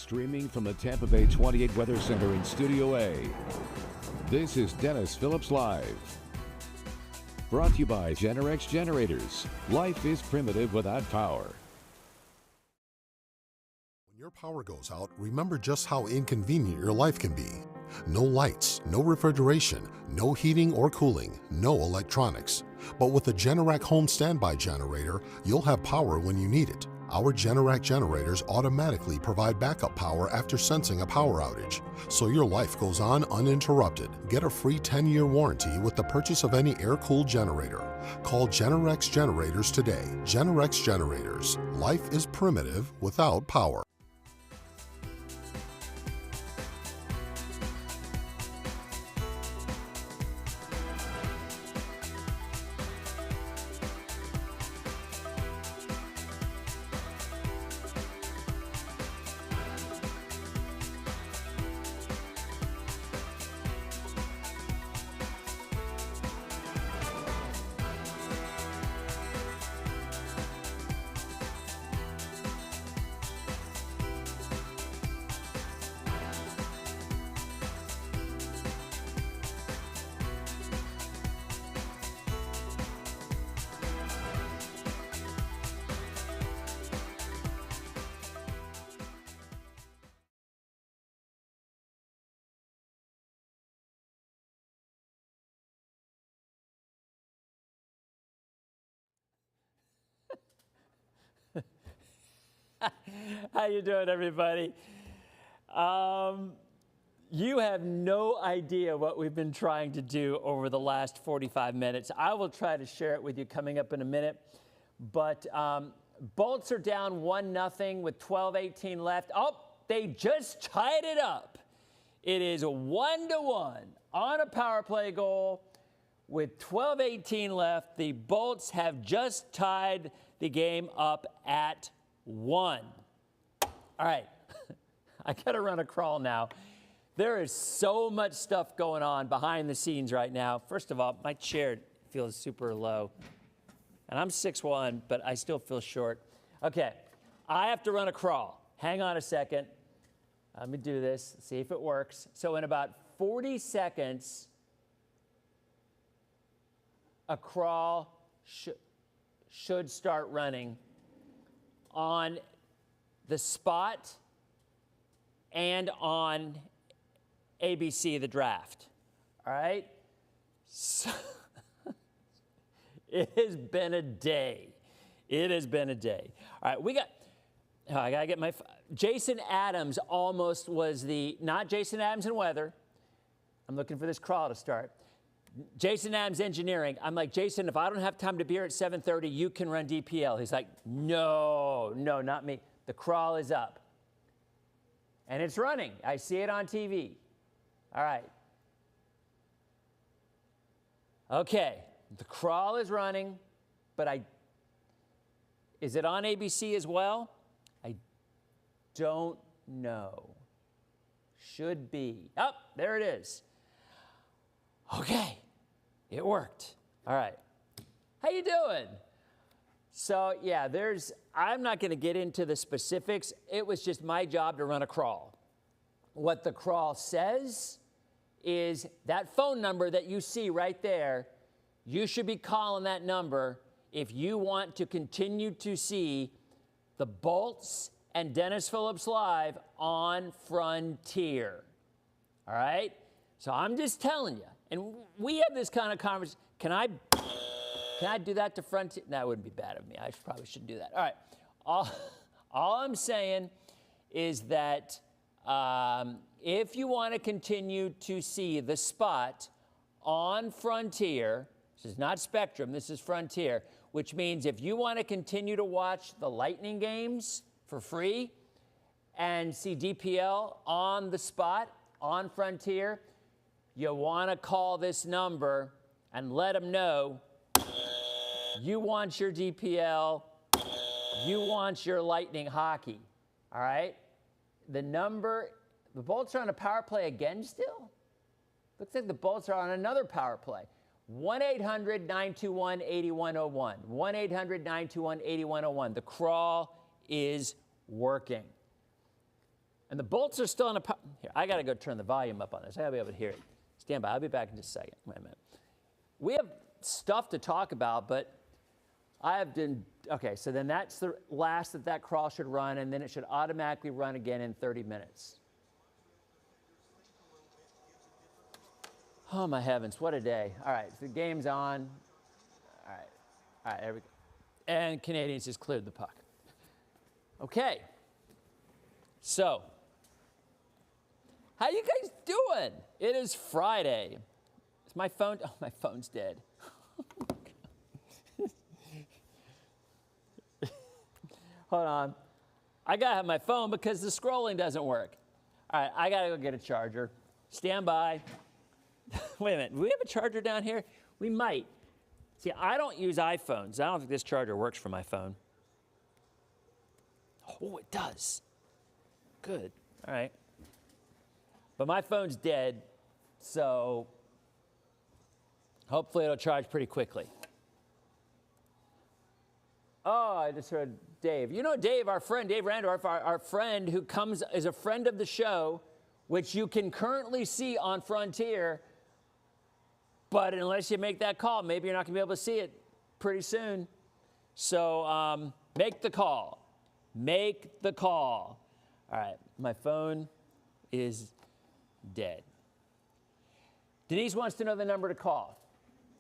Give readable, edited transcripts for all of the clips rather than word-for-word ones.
Streaming from the Tampa Bay 28 Weather Center in Studio A, this is Dennis Phillips Live. Brought to you by Generac Generators. Life is primitive without power. When your power goes out, remember just how inconvenient your life can be. No lights, no refrigeration, no heating or cooling, no electronics. But with a Generac Home Standby Generator, you'll have power when you need it. Our Generac generators automatically provide backup power after sensing a power outage, so your life goes on uninterrupted. Get a free 10-year warranty with the purchase of any air-cooled generator. Call Generac Generators today. Generac Generators. Life is primitive without power. How you doing, everybody? You have no idea what we've been trying to do over the last 45 minutes. I will try to share it with you coming up in a minute. But Bolts are down 1-0 with 12:18 left. Oh, they just tied it up. It is a 1-1 on a power play goal with 12:18 left. The Bolts have just tied the game up at 1. All right, I gotta run a crawl now. There is so much stuff going on behind the scenes right now. First of all, my chair feels super low. And I'm 6'1", but I still feel short. Okay, I have to run a crawl. Hang on a second. Let me do this, see if it works. So in about 40 seconds, a crawl should start running on the Spot and on ABC, the Draft. All right? So it has been a day. It has been a day. All right, I got to get my, Jason Adams almost was not Jason Adams in weather. I'm looking for this crawl to start. Jason Adams Engineering. I'm like, Jason, if I don't have time to be here at 7:30, you can run DPL. He's like, no, not me. The crawl is up. And it's running. I see it on TV. All right. Okay, the crawl is running, but is it on ABC as well? I don't know. Should be. Oh, there it is. Okay, it worked. All right. How you doing? So, yeah, I'm not going to get into the specifics. It was just my job to run a crawl. What the crawl says is that phone number that you see right there, you should be calling that number if you want to continue to see the Bolts and Dennis Phillips Live on Frontier. All right? So I'm just telling you. And we have this kind of conversation. Can I do that to Frontier? That wouldn't be bad of me. I probably shouldn't do that. All right. All I'm saying is that if you want to continue to see the Spot on Frontier, this is not Spectrum, this is Frontier, which means if you want to continue to watch the Lightning games for free and see DPL on the Spot on Frontier, you want to call this number and let them know you want your DPL, you want your Lightning hockey, all right? The Bolts are on a power play again still? Looks like the Bolts are on another power play. 1-800-921-8101. 1-800-921-8101. The crawl is working. And the bolts are still in a... Here, I got to go turn the volume up on this. I got to be able to hear it. Stand by. I'll be back in just a second. Wait a minute. We have stuff to talk about, but I have been... Okay, so then that's the last that crawl should run, and then it should automatically run again in 30 minutes. Oh, my heavens. What a day. All right, so the game's on. All right, there we go. And Canadians just cleared the puck. Okay. So, how you guys doing? It is Friday. Is my phone? Oh, my phone's dead. Hold on. I gotta have my phone because the scrolling doesn't work. All right, I gotta go get a charger. Stand by. Wait a minute. Do we have a charger down here? We might. See, I don't use iPhones. I don't think this charger works for my phone. Oh, it does. Good. All right. But my phone's dead, so hopefully it'll charge pretty quickly. Oh, I just heard Dave. You know Dave, our friend, Dave Randorf, our friend who is a friend of the show, which you can currently see on Frontier. But unless you make that call, maybe you're not going to be able to see it pretty soon. So make the call. Make the call. All right, my phone is dead. Denise wants to know the number to call.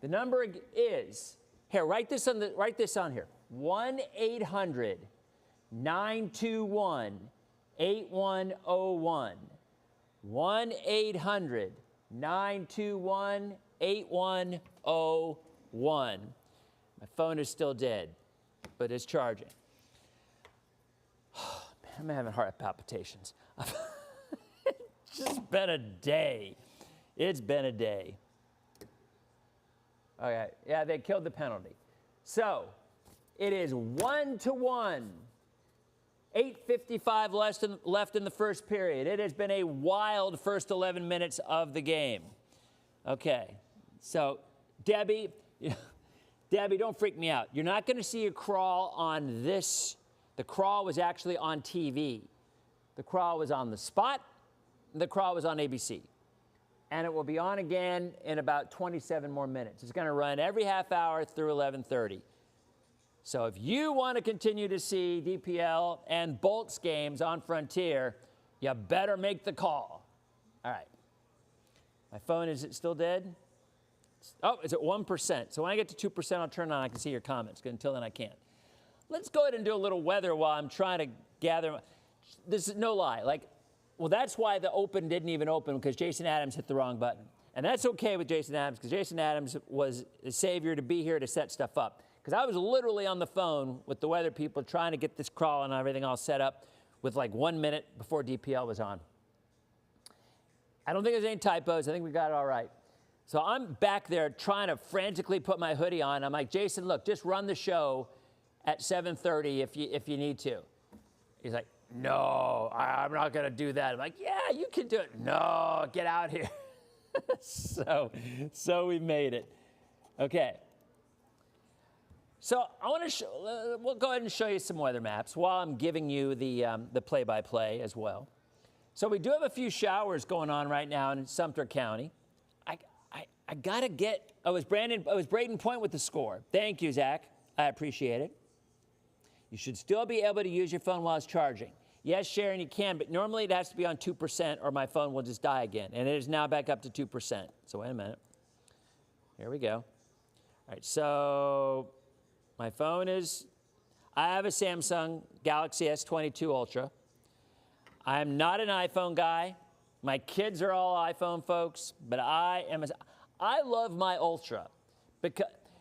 The number is, here, write this on here. 1-800-921-8101. 1-800-921-8101. My phone is still dead, but it's charging. Man, I'm having heart palpitations. It's just been a day. It's been a day. Okay, yeah, they killed the penalty. So, it is 1-1. 8:55 left in the first period. It has been a wild first 11 minutes of the game. Okay, so Debbie, don't freak me out. You're not going to see a crawl on this. The crawl was actually on TV. The crawl was on the spot. The crawl was on ABC. And it will be on again in about 27 more minutes. It's going to run every half hour through 11:30. So if you want to continue to see DPL and Bolts games on Frontier, you better make the call. All right. My phone, is it still dead? Oh, it's at 1%. So when I get to 2%, I'll turn it on. I can see your comments. Until then, I can't. Let's go ahead and do a little weather while I'm trying to gather. This is no lie. Well, that's why the Open didn't even open, because Jason Adams hit the wrong button. And that's okay with Jason Adams, because Jason Adams was the savior to be here to set stuff up. Because I was literally on the phone with the weather people trying to get this crawl and everything all set up with 1 minute before DPL was on. I don't think there's any typos. I think we got it all right. So I'm back there trying to frantically put my hoodie on. I'm like, Jason, look, just run the show at 7:30 if you need to. He's like, no, I'm not going to do that. I'm like, yeah, you can do it. No, get out here. So we made it. Okay. So I want to we'll go ahead and show you some weather maps while I'm giving you the play-by-play as well. So we do have a few showers going on right now in Sumter County. I gotta get. It was Braden Point with the score. Thank you, Zach. I appreciate it. You should still be able to use your phone while it's charging. Yes, Sharon, you can, but normally it has to be on 2% or my phone will just die again. And it is now back up to 2%. So wait a minute. Here we go. All right, so my phone is, I have a Samsung Galaxy S22 Ultra. I'm not an iPhone guy. My kids are all iPhone folks, but I love my Ultra. And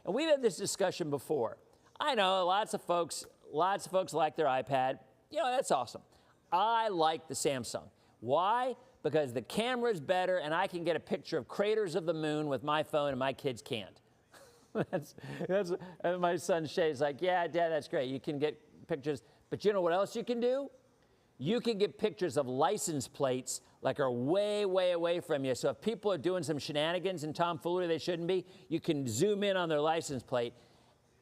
we've had this discussion before. I know lots of folks like their iPad. You know, that's awesome. I like the Samsung. Why? Because the camera's better and I can get a picture of craters of the moon with my phone and my kids can't. And my son Shay's like, yeah, Dad, that's great. You can get pictures. But you know what else you can do? You can get pictures of license plates are way, way away from you. So if people are doing some shenanigans and tomfoolery they shouldn't be, you can zoom in on their license plate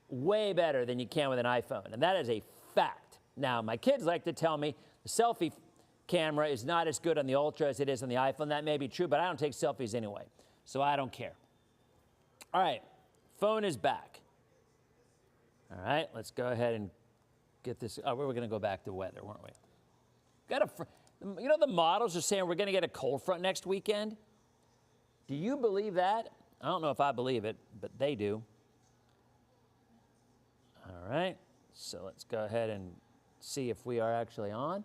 way better than you can with an iPhone. And that is a fact. Now, my kids like to tell me the selfie camera is not as good on the Ultra as it is on the iPhone. That may be true, but I don't take selfies anyway, so I don't care. All right, phone is back. All right, let's go ahead and get this. Oh, we were going to go back to weather, weren't we? You know, the models are saying we're going to get a cold front next weekend. Do you believe that? I don't know if I believe it, but they do. All right, so let's go ahead and see if we are actually on.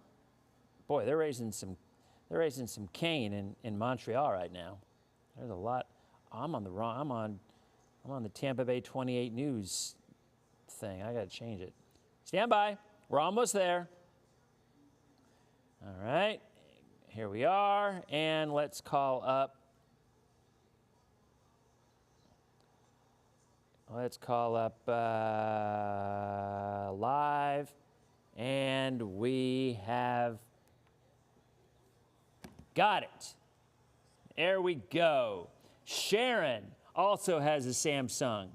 Boy, they're raising some cane in Montreal right now. There's a lot. I'm on the Tampa Bay 28 News thing. I got to change it. Stand by. We're almost there. All right, here we are, and let's call up. Live, and we have got it. There we go. Sharon also has a Samsung.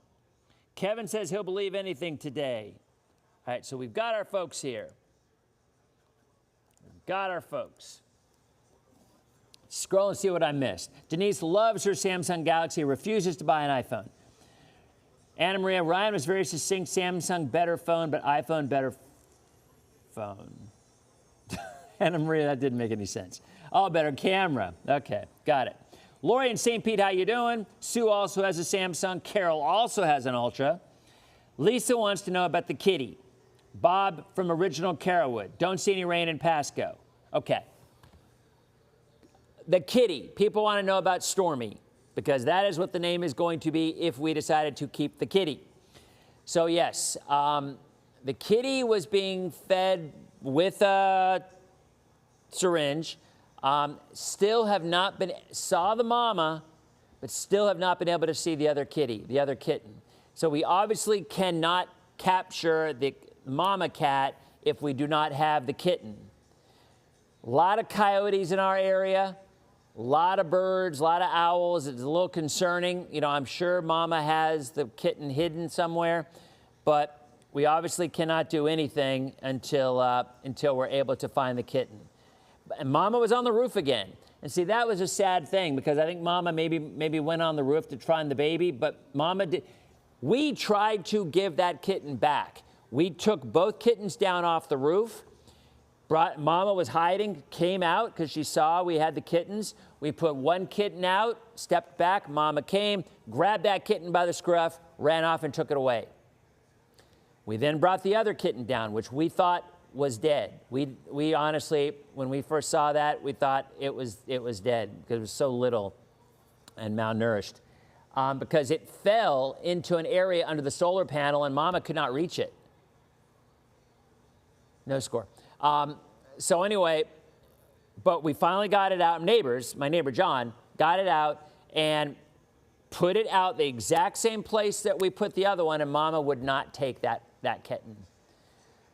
Kevin says he'll believe anything today. All right, so we've got our folks here. Scroll and see what I missed. Denise loves her Samsung Galaxy, refuses to buy an iPhone. Anna Maria, Ryan was very succinct. Samsung better phone, but iPhone better phone. Anna Maria, that didn't make any sense. Oh, better camera. Okay, got it. Lori in St. Pete, how you doing? Sue also has a Samsung. Carol also has an Ultra. Lisa wants to know about the kitty. Bob from original Carrollwood. Don't see any rain in Pasco. Okay. The kitty. People want to know about Stormy, because that is what the name is going to be if we decided to keep the kitty. So yes, the kitty was being fed with a syringe. Still have not been, saw the mama, but still have not been able to see the other kitty, the other kitten. So we obviously cannot capture the mama cat if we do not have the kitten. A lot of coyotes in our area. A lot of birds, a lot of owls. It's a little concerning. You know, I'm sure mama has the kitten hidden somewhere, but we obviously cannot do anything until we're able to find the kitten. And mama was on the roof again. And see, that was a sad thing, because I think mama maybe went on the roof to find the baby, but mama did. We tried to give that kitten back. We took both kittens down off the roof. Mama was hiding, came out because she saw we had the kittens. We put one kitten out, stepped back, mama came, grabbed that kitten by the scruff, ran off and took it away. We then brought the other kitten down, which we thought was dead. We honestly, when we first saw that, we thought it was dead because it was so little and malnourished. Because it fell into an area under the solar panel and mama could not reach it. No score. So anyway, but we finally got it out. My neighbor John, got it out and put it out the exact same place that we put the other one, and mama would not take that kitten.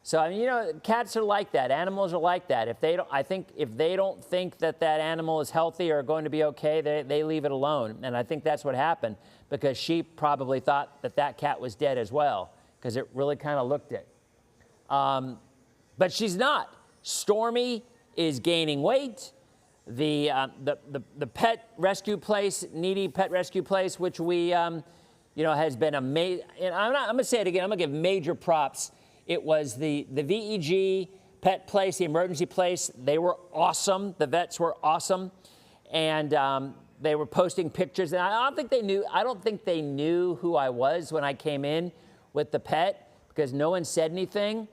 So, I mean, you know, cats are like that. Animals are like that. If they don't think that animal is healthy or going to be okay, they leave it alone. And I think that's what happened, because she probably thought that cat was dead as well, because it really kind of looked it. But she's not. Stormy is gaining weight. The pet rescue place, Needy Pet Rescue Place, which we, has been amazing. And I'm going to say it again. I'm going to give major props. It was the VEG pet place, the emergency place. They were awesome. The vets were awesome, and they were posting pictures. And I don't think they knew who I was when I came in with the pet, because no one said anything.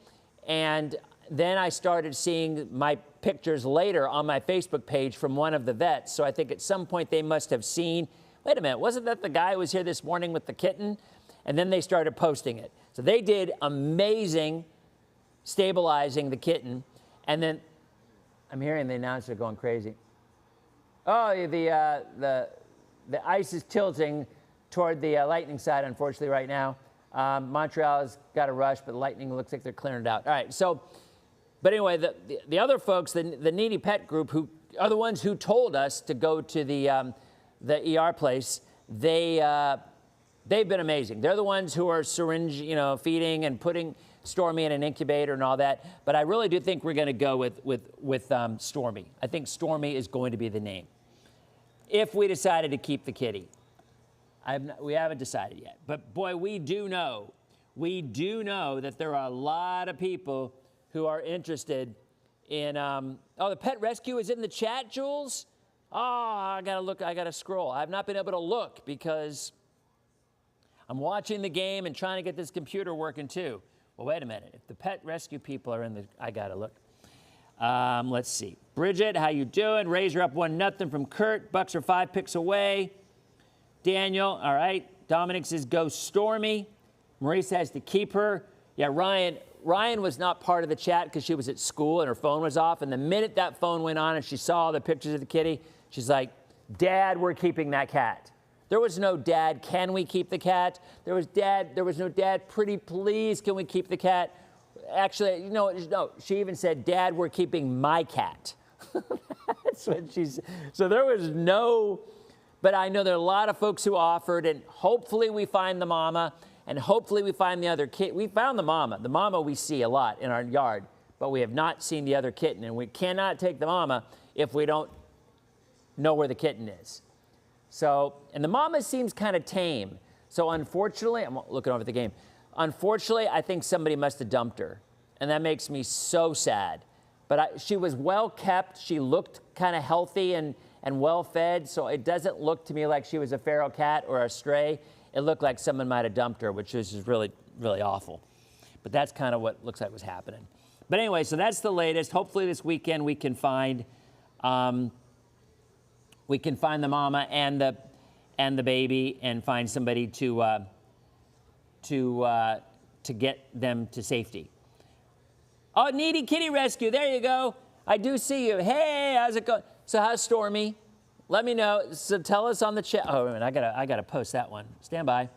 And then I started seeing my pictures later on my Facebook page from one of the vets. So I think at some point they must have seen, wait a minute, wasn't that the guy who was here this morning with the kitten? And then they started posting it. So they did amazing stabilizing the kitten. And then I'm hearing the announcer going crazy. Oh, the ice is tilting toward the Lightning side, unfortunately, right now. Montreal's got a rush, but Lightning looks like they're clearing it out. All right, so, but anyway, the other folks, the Needy Pet Group, who are the ones who told us to go to the ER place, they've been amazing. They're the ones who are syringe, feeding and putting Stormy in an incubator and all that. But I really do think we're going to go with Stormy. I think Stormy is going to be the name. If we decided to keep the kitty. We haven't decided yet. But boy, we do know that there are a lot of people who are interested in, the pet rescue is in the chat, Jules? Oh, I gotta look, I gotta scroll. I've not been able to look because I'm watching the game and trying to get this computer working too. Well, wait a minute. If the pet rescue people are in the, I gotta look. Let's see. Bridget, how you doing? Razor up 1-0 from Kurt. Bucks are 5 picks away. Daniel, all right. Dominic says go Stormy. Maurice has to keep her. Yeah, Ryan was not part of the chat because she was at school and her phone was off. And the minute that phone went on and she saw the pictures of the kitty, she's like, Dad, we're keeping that cat. There was no Dad, can we keep the cat? There was no Dad, pretty please, can we keep the cat? Actually, no, she even said, Dad, we're keeping my cat. That's what she's, so there was no, but I know there are a lot of folks who offered, and hopefully we find the mama, and hopefully we find the other kitten. We found the mama. The mama we see a lot in our yard, but we have not seen the other kitten, and we cannot take the mama if we don't know where the kitten is. So, and the mama seems kind of tame. So unfortunately, I'm looking over at the game. Unfortunately, I think somebody must have dumped her, and that makes me so sad. But she was well kept. She looked kind of healthy and well fed, so it doesn't look to me like she was a feral cat or a stray. It looked like someone might have dumped her, which is just really, really awful. But that's kind of what looks like was happening. But anyway, so that's the latest. Hopefully this weekend we can find the mama and the baby and find somebody to get them to safety. Oh, Needy Kitty Rescue, there you go. I do see you. Hey, how's it going? So how's Stormy? Let me know. So tell us on the chat. Oh, wait a minute, I gotta post that one. Stand by.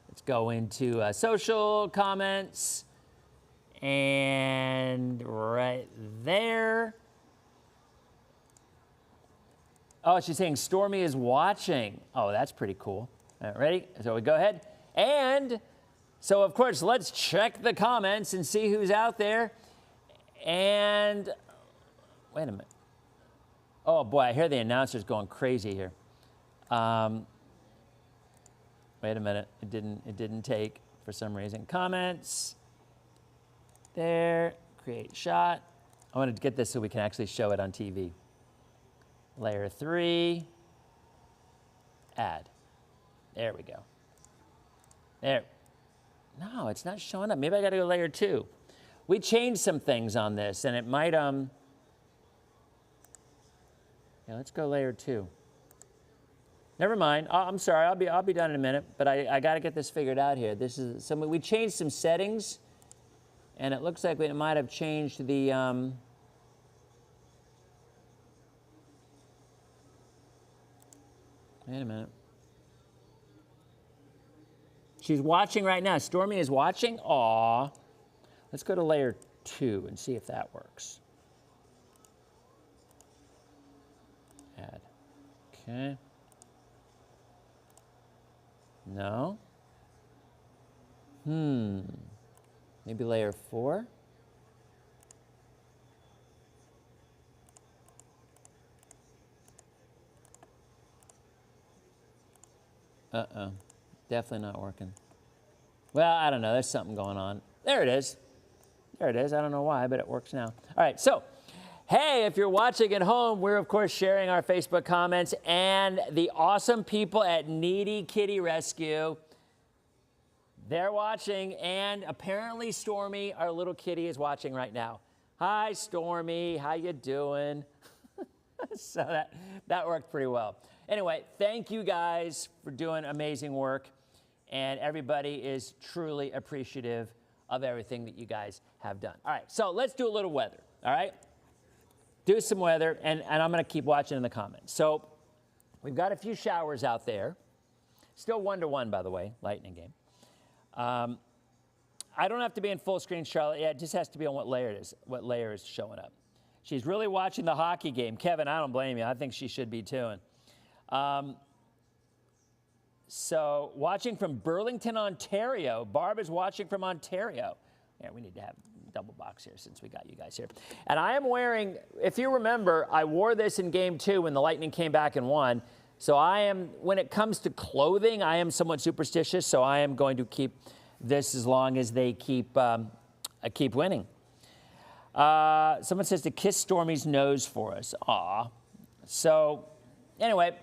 Let's go into social comments. And right there. Oh, she's saying Stormy is watching. Oh, that's pretty cool. All right, ready? So we go ahead. And so, of course, let's check the comments and see who's out there. And wait a minute. Oh, boy, I hear the announcers going crazy here. Wait a minute. It didn't take for some reason. Comments. There. Create shot. I wanted to get this so we can actually show it on TV. Layer 3. Add. There we go. There. No, it's not showing up. Maybe I got to go layer 2. We changed some things on this, and it might, yeah, let's go layer 2. Never mind. I'm sorry. I'll be done in a minute, but I got to get this figured out here. This is we changed some settings, and it looks like we might have changed the, wait a minute. She's watching right now. Stormy is watching. Aw. Let's go to layer 2 and see if that works. Add. Okay. No. Maybe layer 4. Uh-oh. Definitely not working. Well, I don't know. There's something going on. There it is. There it is. I don't know why, but it works now. All right. So, hey, if you're watching at home, we're, of course, sharing our Facebook comments and the awesome people at Needy Kitty Rescue. They're watching, and apparently Stormy, our little kitty, is watching right now. Hi, Stormy. How you doing? So that worked pretty well. Anyway, thank you guys for doing amazing work, and everybody is truly appreciative of everything that you guys have done. All right, so let's do a little weather, all right? Do some weather, and I'm going to keep watching in the comments. So we've got a few showers out there. Still 1-1, by the way, Lightning game. I don't have to be in full screen, Charlotte. Yeah, it just has to be on what layer is showing up. She's really watching the hockey game. Kevin, I don't blame you. I think she should be too. So watching from Burlington, Ontario. Barb is watching from Ontario. Yeah, we need to have double box here since we got you guys here. And I am wearing, if you remember, I wore this in game 2 when the Lightning came back and won. So I am, when it comes to clothing, I am somewhat superstitious. So I am going to keep this as long as they keep winning. Someone says to kiss Stormy's nose for us. Aw. So anyway,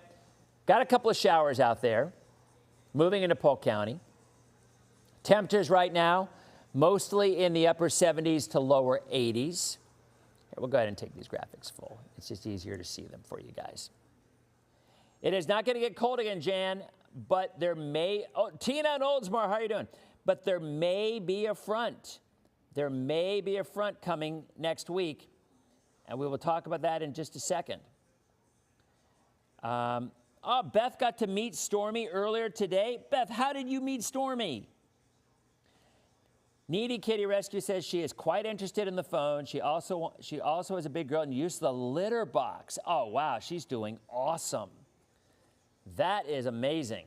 got a couple of showers out there. Moving into Polk County. Temperatures right now, mostly in the upper 70s to lower 80s. Here, we'll go ahead and take these graphics full. It's just easier to see them for you guys. It is not going to get cold again, Jan, but there may, Tina and Oldsmar, how are you doing? But there may be a front. There may be a front coming next week, and we will talk about that in just a second. Beth got to meet Stormy earlier today. Beth, how did you meet Stormy? Needy Kitty Rescue says she is quite interested in the phone. She also is a big girl and used the litter box. Oh, wow, she's doing awesome. That is amazing.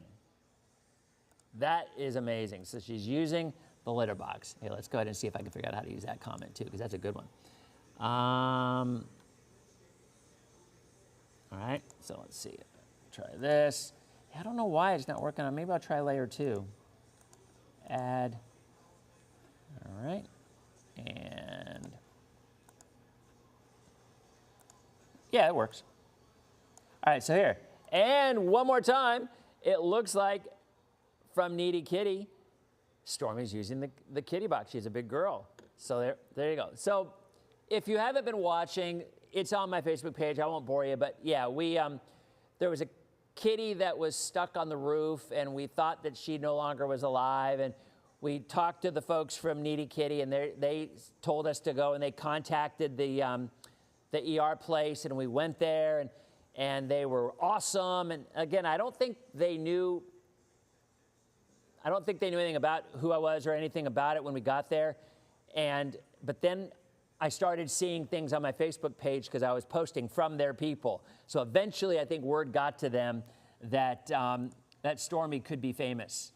That is amazing. So she's using the litter box. Hey, let's go ahead and see if I can figure out how to use that comment too, because that's a good one. All right, so let's see. Try this. I don't know why it's not working on. Maybe I'll try layer 2. Add. All right, and yeah, it works. All right, so here, and one more time, it looks like from Needy Kitty, Stormy's using the kitty box. She's a big girl. So there you go. So if you haven't been watching, it's on my Facebook page. I won't bore you, but yeah, there was a kitty that was stuck on the roof, and we thought that she no longer was alive, and we talked to the folks from Needy Kitty, and they told us to go, and they contacted the ER place, and we went there, and they were awesome. And again, I don't think they knew anything about who I was or anything about it when we got there. But then I started seeing things on my Facebook page because I was posting from their people. So eventually, I think word got to them that that Stormy could be famous.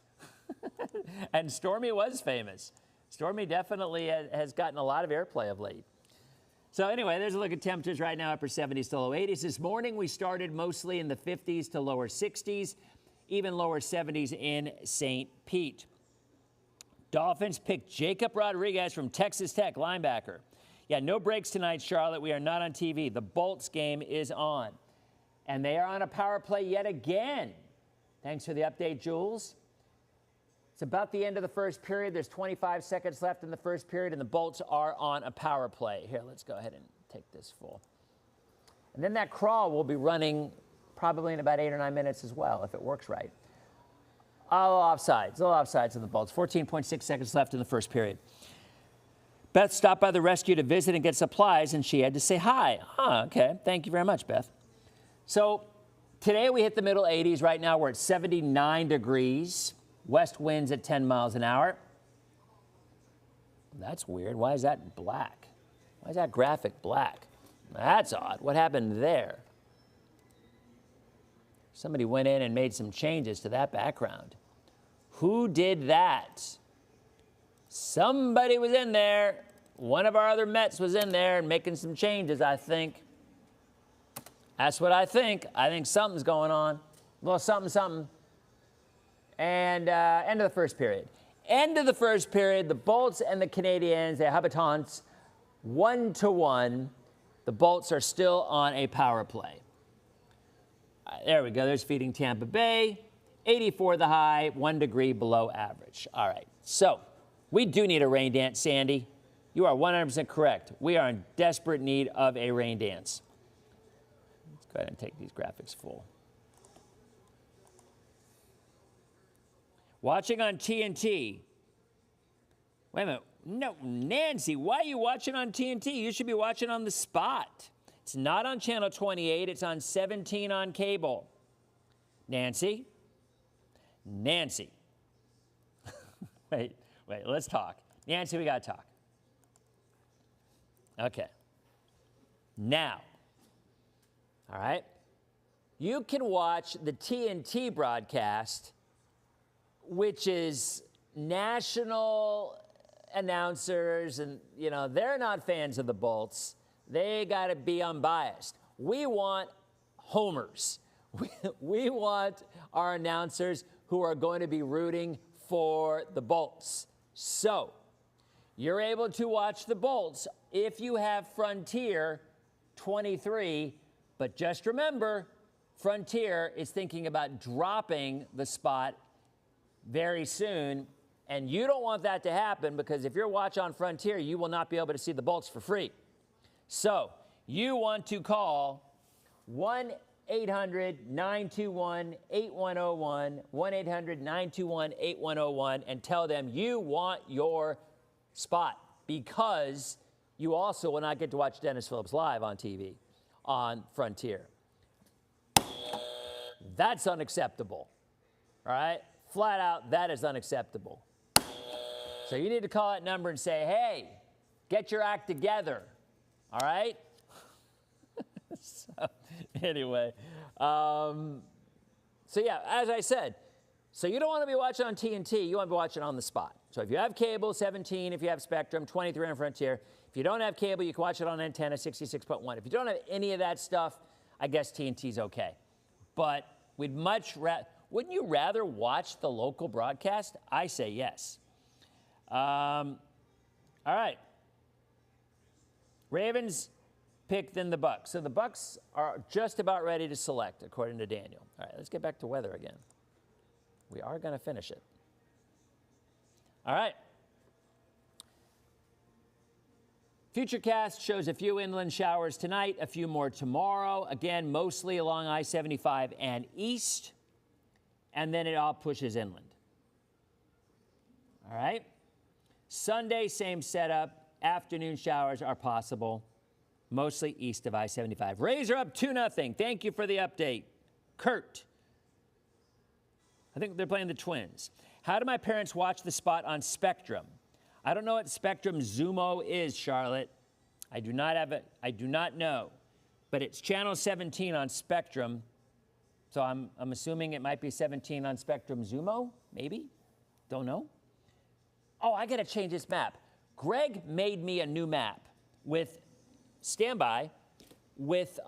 And Stormy was famous. Stormy definitely has gotten a lot of airplay of late. So anyway, there's a look at temperatures right now, upper 70s to low 80s. This morning, we started mostly in the 50s to lower 60s, even lower 70s in St. Pete. Dolphins picked Jacob Rodriguez from Texas Tech, linebacker. Yeah, no breaks tonight, Charlotte. We are not on TV. The Bolts game is on. And they are on a power play yet again. Thanks for the update, Jules. It's about the end of the first period. There's 25 seconds left in the first period, and the Bolts are on a power play. Here, let's go ahead and take this full. And then that crawl will be running probably in about 8 or 9 minutes as well, if it works right. All offsides of the Bolts. 14.6 seconds left in the first period. Beth stopped by the rescue to visit and get supplies, and she had to say hi. Okay. Thank you very much, Beth. So today we hit the middle 80s. Right now we're at 79 degrees. West winds at 10 miles an hour. That's weird. Why is that black? Why is that graphic black? That's odd. What happened there? Somebody went in and made some changes to that background. Who did that? Somebody was in there. One of our other Mets was in there and making some changes, I think. That's what I think. I think something's going on. A little something. And end of the first period. End of the first period, the Bolts and the Canadiens, the Habitants, 1-1. The Bolts are still on a power play. There we go. There's feeding Tampa Bay. 84 the high, 1 degree below average. All right. So we do need a rain dance, Sandy. You are 100% correct. We are in desperate need of a rain dance. Let's go ahead and take these graphics full. Watching on TNT. Wait a minute. No, Nancy, why are you watching on TNT? You should be watching on the Spot. It's not on channel 28. It's on 17 on cable. Nancy? Wait, let's talk. Nancy, we got to talk. Okay. Now, all right, you can watch the TNT broadcast, which is national announcers, and they're not fans of the Bolts. They got to be unbiased. We want homers. We want our announcers who are going to be rooting for the Bolts. So you're able to watch the Bolts if you have Frontier 23, but just remember, Frontier is thinking about dropping the spot very soon, and you don't want that to happen, because if you're watching on Frontier, you will not be able to see the Bolts for free. So you want to call 1-800-921-8101, 1-800-921-8101, and tell them you want your spot, because you also will not get to watch Dennis Phillips live on TV on Frontier. That's unacceptable. All right? Flat out, that is unacceptable. So you need to call that number and say, hey, get your act together. All right? So, anyway. So, yeah, as I said, so you don't want to be watching on TNT. You want to be watching on the spot. So if you have cable, 17. If you have Spectrum, 23 on Frontier. If you don't have cable, you can watch it on antenna, 66.1. If you don't have any of that stuff, I guess TNT's okay. But we'd much rather, wouldn't you rather watch the local broadcast? I say yes. All right. Ravens pick then the Bucks. So the Bucks are just about ready to select, according to Daniel. All right, let's get back to weather again. We are going to finish it. All right. Futurecast shows a few inland showers tonight, a few more tomorrow. Again, mostly along I-75 and east. And then it all pushes inland. All right. Sunday, same setup. Afternoon showers are possible, mostly east of I-75. Rays are up 2-0. Thank you for the update. Kurt. I think they're playing the Twins. How do my parents watch the spot on Spectrum? I don't know what Spectrum Zumo is, Charlotte. I do not have it. I do not know. But it's channel 17 on Spectrum. So I'm assuming it might be 17 on Spectrum Zumo, maybe? Don't know. Oh, I got to change this map. Greg made me a new map with standby, with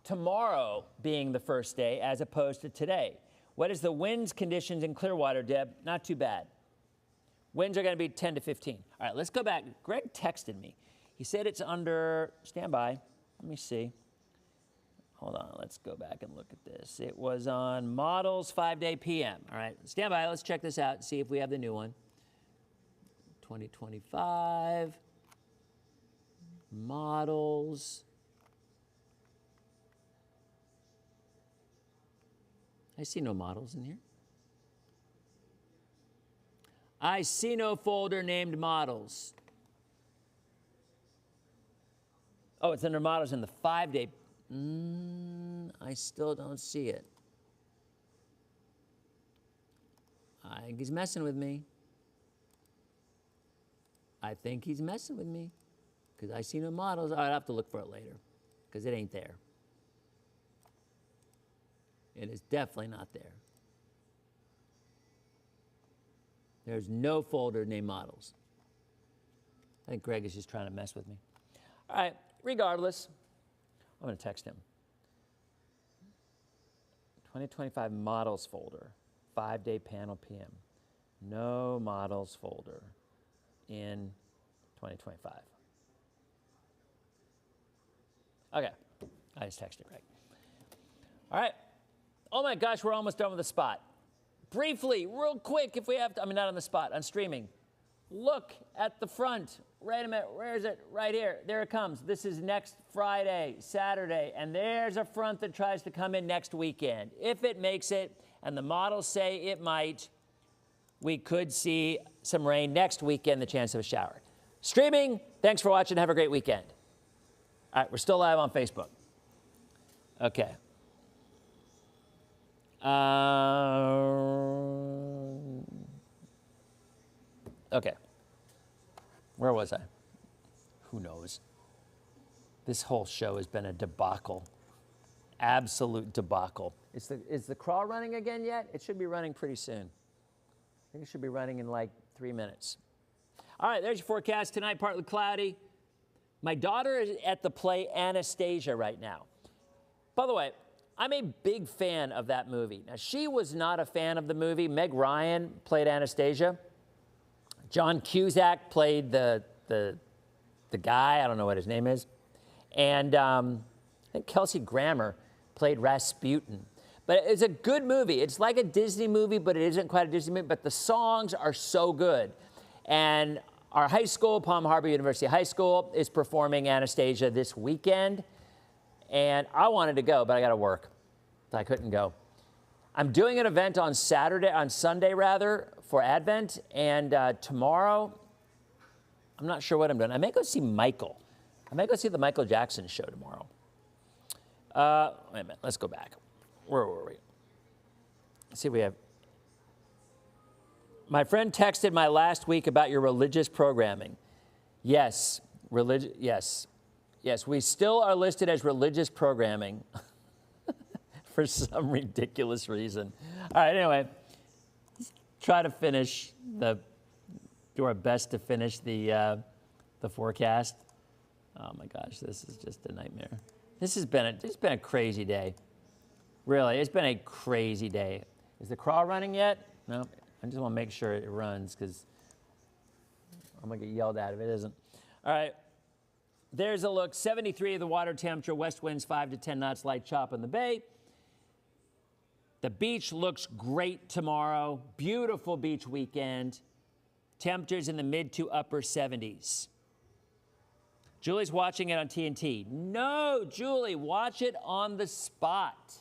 tomorrow being the first day as opposed to today. What is the winds conditions in Clearwater, Deb? Not too bad. Winds are going to be 10 to 15. All right, let's go back. Greg texted me. He said it's under standby. Let me see. Hold on, let's go back and look at this. It was on models 5-day PM. All right, standby. Let's check this out and see if we have the new one. 2025 models. I see no models in here. I see no folder named models. Oh, it's under models in the 5-day. I still don't see it. I think he's messing with me. I think he's messing with me because I see no models. I'd have to look for it later because it ain't there. It is definitely not there. There's no folder named models. I think Greg is just trying to mess with me. All right, regardless, I'm going to text him. 2025 models folder, 5-day panel PM. No models folder in 2025. Okay, I just texted Greg. All right. Oh my gosh, we're almost done with the spot. Briefly, real quick, if we have to, I mean, not on the spot, on streaming. Look at the front. Wait a minute, where is it? Right here. There it comes. This is next Friday, Saturday, and there's a front that tries to come in next weekend. If it makes it, and the models say it might, we could see some rain next weekend, the chance of a shower. Streaming, thanks for watching. Have a great weekend. All right, we're still live on Facebook. Okay. Okay. Where was I? Who knows? This whole show has been a debacle. Absolute debacle. Is the crawl running again yet? It should be running pretty soon. I think it should be running in like 3 minutes. All right, there's your forecast tonight, partly cloudy. My daughter is at the play Anastasia right now. By the way, I'm a big fan of that movie. Now, she was not a fan of the movie. Meg Ryan played Anastasia. John Cusack played the guy. I don't know what his name is. And I think Kelsey Grammer played Rasputin. But it's a good movie. It's like a Disney movie, but it isn't quite a Disney movie. But the songs are so good. And our high school, Palm Harbor University High School, is performing Anastasia this weekend. And I wanted to go, but I got to work, so I couldn't go. I'm doing an event on Sunday for Advent. And tomorrow, I'm not sure what I'm doing. I may go see Michael. I may go see the Michael Jackson show tomorrow. Wait a minute. Let's go back. Where were we? Let's see if we have. My friend texted my last week about your religious programming. Yes, yes. Yes, we still are listed as religious programming for some ridiculous reason. All right, anyway, try to do our best to finish the forecast. Oh my gosh, this is just a nightmare. This has been a crazy day. Really, it's been a crazy day. Is the crawl running yet? No, I just want to make sure it runs because I'm going to get yelled at if it isn't. All right, there's a look. 73 the water temperature, west winds 5 to 10 knots, light chop in the bay. The beach looks great tomorrow. Beautiful beach weekend. Temperatures in the mid to upper 70s. Julie's watching it on TNT. No, Julie, watch it on the spot.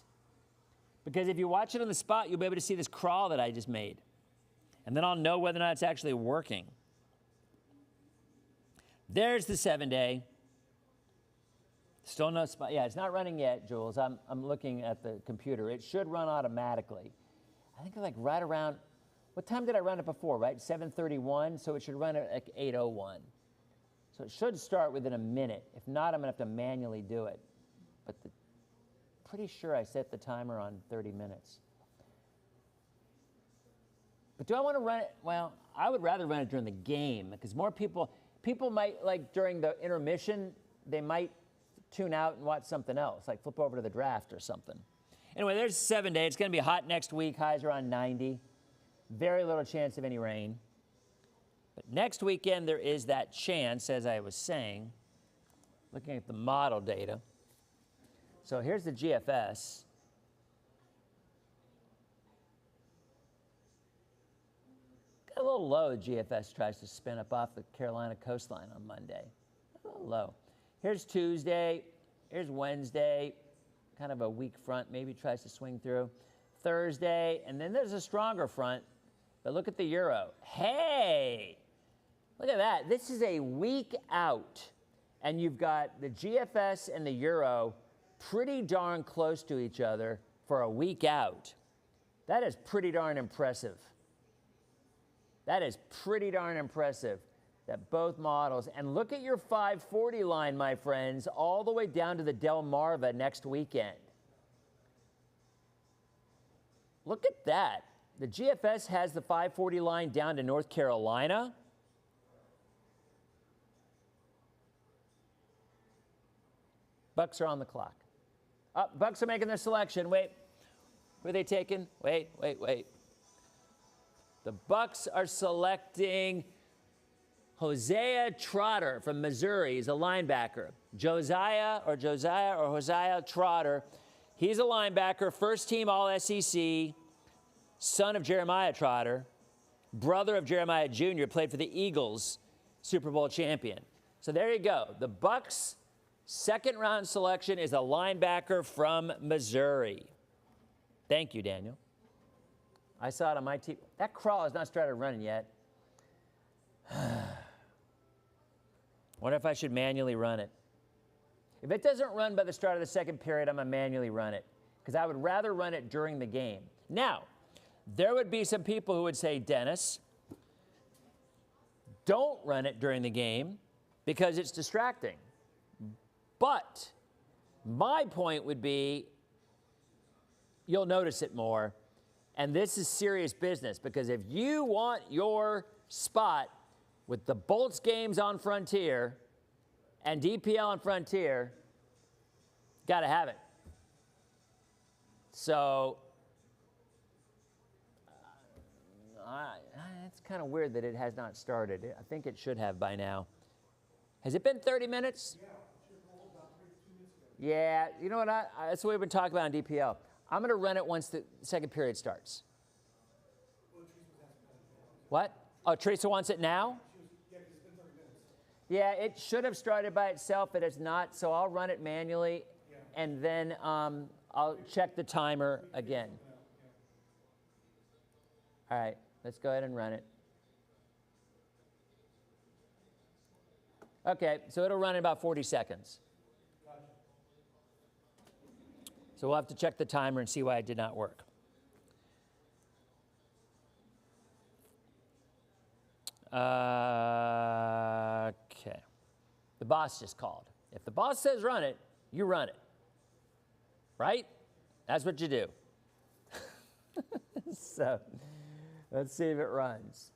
Because if you watch it on the spot, you'll be able to see this crawl that I just made. And then I'll know whether or not it's actually working. There's the 7-day. Still no spot. Yeah, it's not running yet, Jules. I'm looking at the computer. It should run automatically. I think like right around, what time did I run it before, right? 7:31, so it should run at like 8:01. So it should start within a minute. If not, I'm gonna have to manually do it. But pretty sure I set the timer on 30 minutes. But do I want to run it? Well, I would rather run it during the game because more people might, like during the intermission, they might tune out and watch something else, like flip over to the draft or something. Anyway, there's 7-day. It's going to be hot next week. Highs around 90. Very little chance of any rain. But next weekend, there is that chance, as I was saying, looking at the model data. So here's the GFS. Got a little low, the GFS tries to spin up off the Carolina coastline on Monday. A little low. Here's Tuesday. Here's Wednesday. Kind of a weak front, maybe tries to swing through. Thursday, and then there's a stronger front. But look at the euro. Hey! Look at that. This is a week out. And you've got the GFS and the euro pretty darn close to each other for a week out. That is pretty darn impressive. That is pretty darn impressive that both models, and look at your 540 line, my friends, all the way down to the Delmarva next weekend. Look at that. The GFS has the 540 line down to North Carolina. Bucks are on the clock. Bucks are making their selection. Wait, who are they taking? Wait. The Bucks are selecting Hosea Trotter from Missouri. He's a linebacker. Hosea Trotter. He's a linebacker, first team All-SEC, son of Jeremiah Trotter, brother of Jeremiah Jr., played for the Eagles, Super Bowl champion. So there you go. The Bucks' second round selection is a linebacker from Missouri. Thank you, Daniel. I saw it on my TV. That crawl has not started running yet. Wonder if I should manually run it. If it doesn't run by the start of the second period, I'm going to manually run it because I would rather run it during the game. Now, there would be some people who would say, Dennis, don't run it during the game because it's distracting. But my point would be you'll notice it more. And this is serious business because if you want your spot with the Bolts games on Frontier and DPL on Frontier, got to have it. So it's kind of weird that it has not started. I think it should have by now. Has it been 30 minutes? Yeah, it should roll about 32 minutes ago. Yeah, you know what? That's what we've been talking about on DPL. I'm going to run it once the second period starts. What? Oh, Teresa wants it now? Yeah, because it's been 30 minutes. Yeah, it should have started by itself, but it's not, so I'll run it manually, and then I'll check the timer again. All right, let's go ahead and run it. Okay, so it'll run in about 40 seconds. So we'll have to check the timer and see why it did not work. Okay. The boss just called. If the boss says run it, you run it. Right? That's what you do. So let's see if it runs.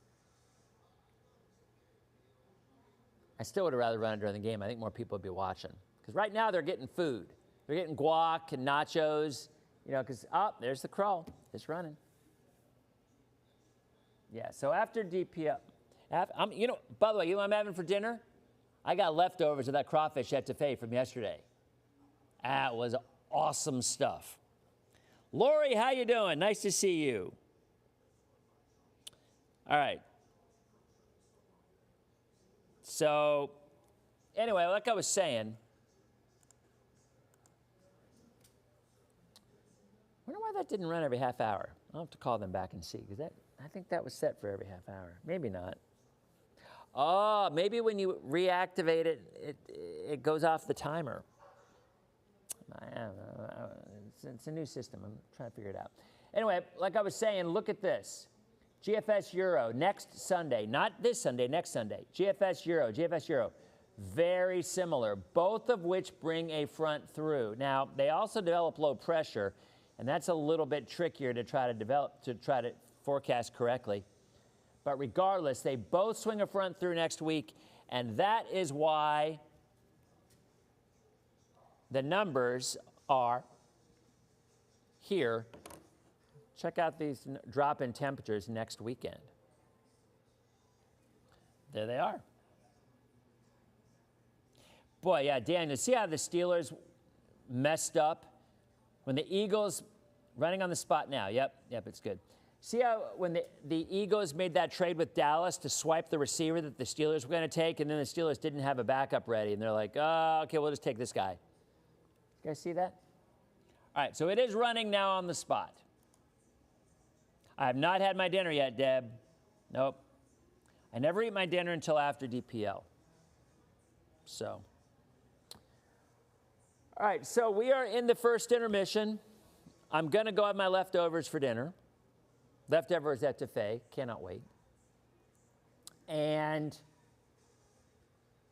I still would have rather run it during the game. I think more people would be watching. Because right now they're getting food. They're getting guac and nachos, you know, because, there's the crawl. It's running. Yeah, so after DPL, you know, by the way, you know what I'm having for dinner? I got leftovers of that crawfish etouffee from yesterday. That was awesome stuff. Lori, how you doing? Nice to see you. All right. So, anyway, like I was saying, I wonder why that didn't run every half hour. I'll have to call them back and see, because I think that was set for every half hour. Maybe not. Oh, maybe when you reactivate it, it goes off the timer. I don't know. It's a new system. I'm trying to figure it out. Anyway, like I was saying, look at this. GFS Euro next Sunday, not this Sunday, next Sunday. GFS Euro. Very similar, both of which bring a front through. Now, they also develop low pressure, and that's a little bit trickier to try to forecast correctly. But regardless, they both swing a front through next week, and that is why the numbers are here. Check out these drop in temperatures next weekend. There they are. Boy, yeah, Daniel, see how the Steelers messed up? When the Eagles, running on the spot now, yep, it's good. See how when the Eagles made that trade with Dallas to swipe the receiver that the Steelers were going to take, and then the Steelers didn't have a backup ready, and they're like, oh, okay, we'll just take this guy. You guys see that? All right, so it is running now on the spot. I have not had my dinner yet, Deb. Nope. I never eat my dinner until after DPL. So. All right, so we are in the first intermission. I'm going to go have my leftovers for dinner. Leftovers etouffee. Cannot wait. And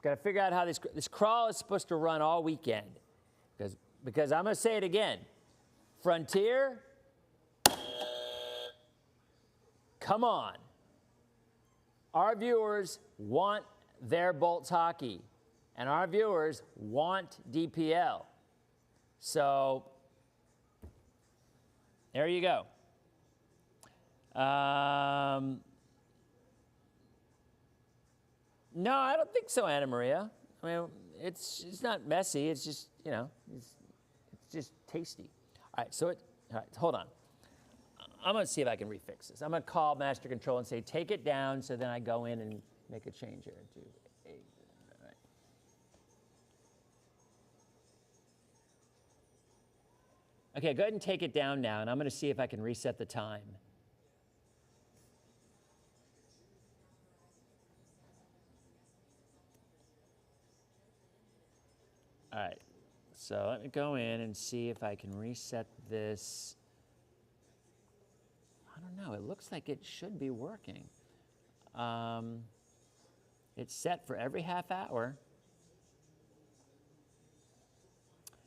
got to figure out how this crawl is supposed to run all weekend. Because I'm going to say it again. Frontier, come on. Our viewers want their Bolts hockey, and our viewers want DPL. So there you go. No, I don't think so, Anna Maria. I mean, it's not messy. It's just, you know, it's just tasty. All right, all right, hold on. I'm going to see if I can refix this. I'm going to call Master Control and say, take it down, so then I go in and make a change here. 2, 8, all right. Okay, go ahead and take it down now, and I'm going to see if I can reset the time. All right, so let me go in and see if I can reset this. I don't know, it looks like it should be working. It's set for every half hour.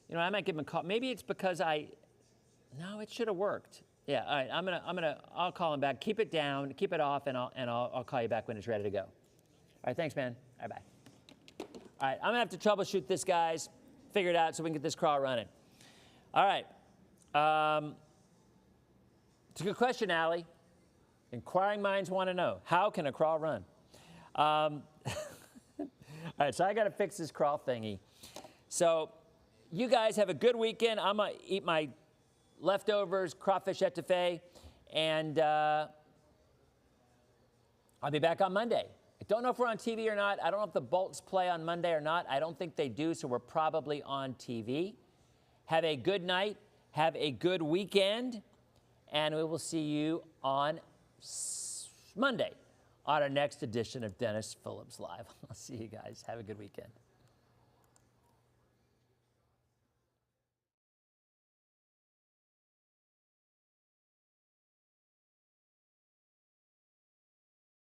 You know, I might give him a call. Maybe it's because no, it should have worked. Yeah, all right, I'll call him back. Keep it down, keep it off, and I'll call you back when it's ready to go. All right, thanks, man. All right, bye. All right, I'm gonna have to troubleshoot this, guys. Figure it out so we can get this crawl running. All right. It's a good question, Allie. Inquiring minds want to know, how can a crawl run? All right, so I got to fix this crawl thingy. So you guys have a good weekend. I'm going to eat my leftovers, crawfish etouffee, and I'll be back on Monday. I don't know if we're on TV or not. I don't know if the Bolts play on Monday or not. I don't think they do, so we're probably on TV. Have a good night. Have a good weekend. And we will see you on Monday on our next edition of Dennis Phillips Live. I'll see you guys. Have a good weekend.